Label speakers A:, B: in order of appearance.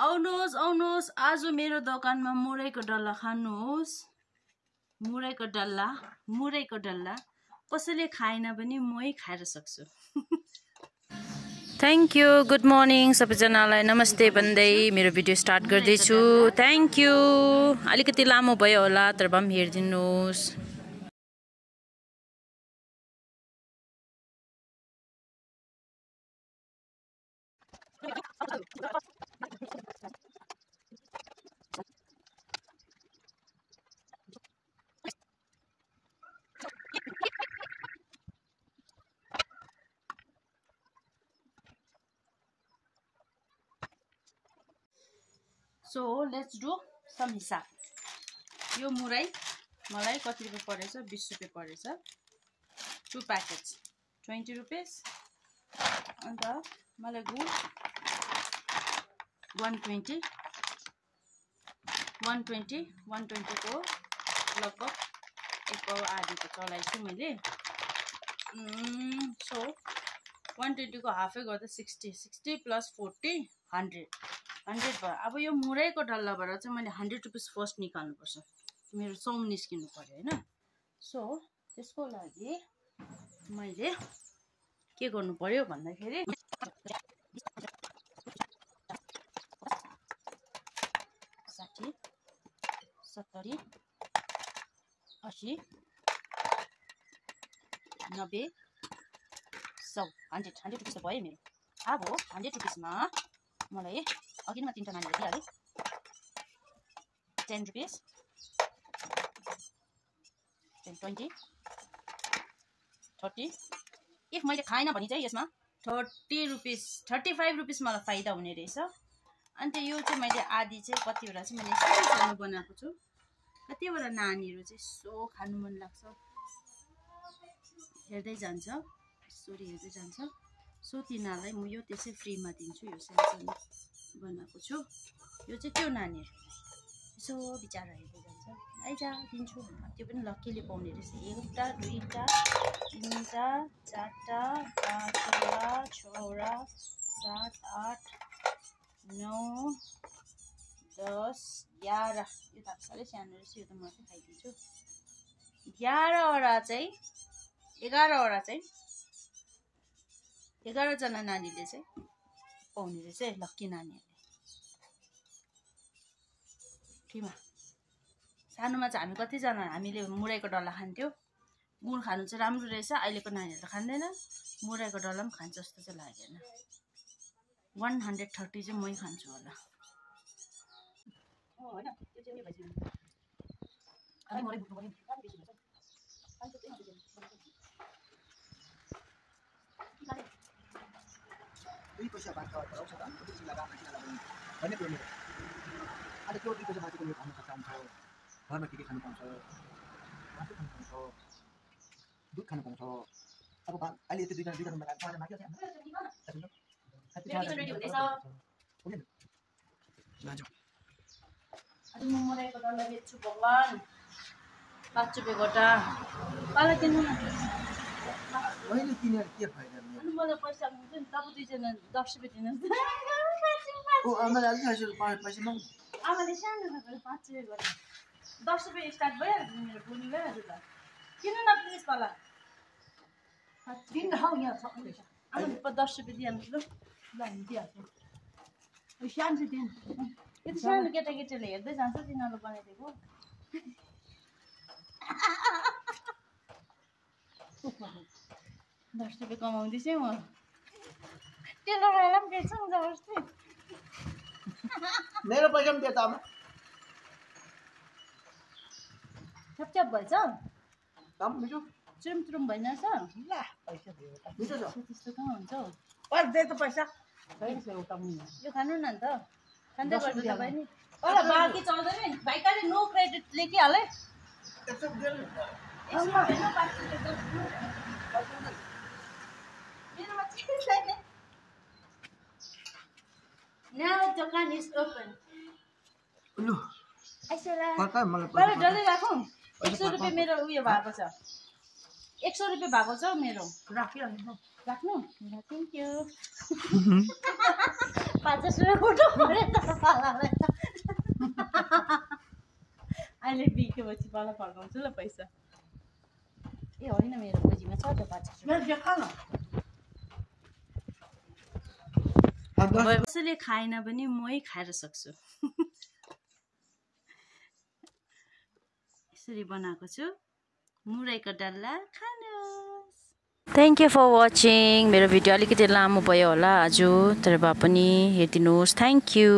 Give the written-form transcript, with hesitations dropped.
A: आउनुहोस् आज मेरो दोकानमा मुरैको डल्ला खानुहोस्। मुरैको डल्ला कसैले खाएन भने मै खाएर सक्छु। Thank you. गुड मर्निङ सबैजनालाई नमस्ते भन्दै मेरो भिडियो स्टार्ट गर्दैछु। Thank you. अलिकति लामो भयो होला तर भए पनि हेरिदिनुहोस्। So let's do some हिसाब। यो मुरै मलाई कति रुपैयाँ परेछ? 20 रुपैयाँ परेछ। 2 प्याकेट्स 20 रुपीस। अन्त मलाई गुड 120 को लगभग 1 पाउ आधीको चलाइछु मैले। सो 120 को हाफै गर्दा 60 प्लस 40 100 भयो। अब यो मुरैको डल्लाबाट चाहिँ मैले 100 रुपीस फर्स्ट निकाल्नु पर्छ। मेरो सौम निस्किनु पर्यो हैन। सो त्यसको लागि मैले के गर्नु पर्यो भन्दाखेरि 60 70 80 90 100 100 रुपीस त भयो मेरो। अब 100 रुपीसमा मलाई अघि म 3टा नानीहरु दिइहालेँ। 10 रुपीस 20 30 इफ मैले खाएन भने चाहिँ यसमा 30 रुपीस 35 रुपीस मलाई फाइदा हुने रहेछ। अन्त यो चाहिँ मैले आधी चाहिँ कतिवटा चाहिँ मैले सानो बनाएको छु। कतिवटा नानीहरु चाहिँ सो खानु मन लाग्छ हेर्दै जान्छ सो तिनीहरुलाई म यो त्यसै फ्रीमा दिन्छु। यो सानो बनाएको छु। यो चाहिँ त्यो नानीहरु यसो बिचारा हेर्दै जान्छ आइजा दिन्छु। त्यो पनि लक्कीले पाउने रहेछ। 1टा 2टा 3टा 4टा 5वटा 6वटा 7 8 9 10 11 यो त साह्रै सानो रहेछ। यो त म चाहिँ खाइदिन्छु। 11 जना नानीले चाहिँ पाउने रहेछ लक्की नानीहरुले फ्रीमा। सानोमा चाहिँ हामी कतिजना हामीले मुरैको डल्ला खान्थ्यो। गुड खानु चाहिँ राम्रो रहेछ। अहिलेको नानीहरुले खाँदैन। मुरैको डल्ला पनि खान्छ जस्तो चाहिँ लागेन। 130 चाहिँ मै खान्छु होला। हो हैन त्यो चाहिँ उयो भइसक्यो। अनि मुरै बुट्नु पर्यो।
B: दुई पैसा बाँच्छ आउँछ त अनि किन लगाउनु भन्ने कुरो मेरो। अनि त्यो 2 पैसा बाँचेको खानु सक्छ घरमा के खानु पाउँछ मासु खानु पाउँछ दुध खानु पाउँछ। अब अहिले त्यो 2 जना माग्यो चाहिँ रेडी हुँदैछ।
A: अनि म मुरैको डल्ला बेच्छु भगवान। 5 रुपैयाँ गोटा पाला किन्नु न।
B: मैले किनेर के फाइदा मेरो।
A: अनि मलाई पैसा हुन्छ नि। तपाईँ 2 जना 10 रुपैयाँ दिनुहोस्।
B: ओ आमाले अलि पैसा माग्नु।
A: आमाले सानो गरेर 5 रुपैयाँ गरेर 10 रुपैयाँ स्टार्ट भइहाल्छ मेरो बोल्नु भइहाल्छ त। किन्नु न प्लिज पाला।
B: दिन खाऊ यहाँ सक्नु रहेछ।
A: आमाले 10 रुपैयाँ दिइहाल्नु ल हामी दिइहाल्छौँ।
B: ओ सानो चाहिँ दिन।
A: यो त सानो केटाकेटीले हेर्दै जान्छ तिनीहरूले बनाइदिएको। 10 रुपैयाँ कमाउँदैछ म। त्यो लगाएर पनि बेच्छु नि जबरजस्ती।
B: मेरो पैसा पनि दे त आमा।
A: चपचप भएछ।
B: काम मिठो
A: चुरुम भएन रहेछ।
B: ल पैसा दियो त मिठो छ।
A: त्यस्तो कहाँ हुन्छ हौ।
B: पर दे त पैसा। सही छ उता पनि।
A: यो खानु न त। खाँदै गर्नु तपाईँ नि। ओला बाँकी चल्दैन नि। भाइकाले नो क्रेडिट लेखिहाले।
B: त्यसो दिएन नि।
A: यसमा हेर्नु 5 रुपैयाँ 10 रुपैयाँ। मेरोमा चाहिँ छैन। Now दोकान is open.
B: लु
A: आइसला।
B: पक्का मलाई
A: पहिला डल्लै राखौँ। 100 रुपैयाँ मेरो उयो भएको छ। 100 रुपैयाँ भएको छ मेरो।
B: राखिहाल्नु।
A: राख्नु? Thank you. 50 रुपियाँ उठ्नु पऱ्यो त पालालाई अहिले बिकेपछि पाला फर्काउँछु ल पैसा ए होइन मेरो गोजीमा छ त 50 रुपियाँ कसैले खाएन भने मै खाएर सक्छु यसरी बनाएको छु मुरैको डल्ला खानुहोस् थ्याङ्क यू फर वाचिङ मेरो भिडियो अलिकति लामो भयो होला आज तर भए पनि हेरिदिनुहोस् थ्याङ्क यू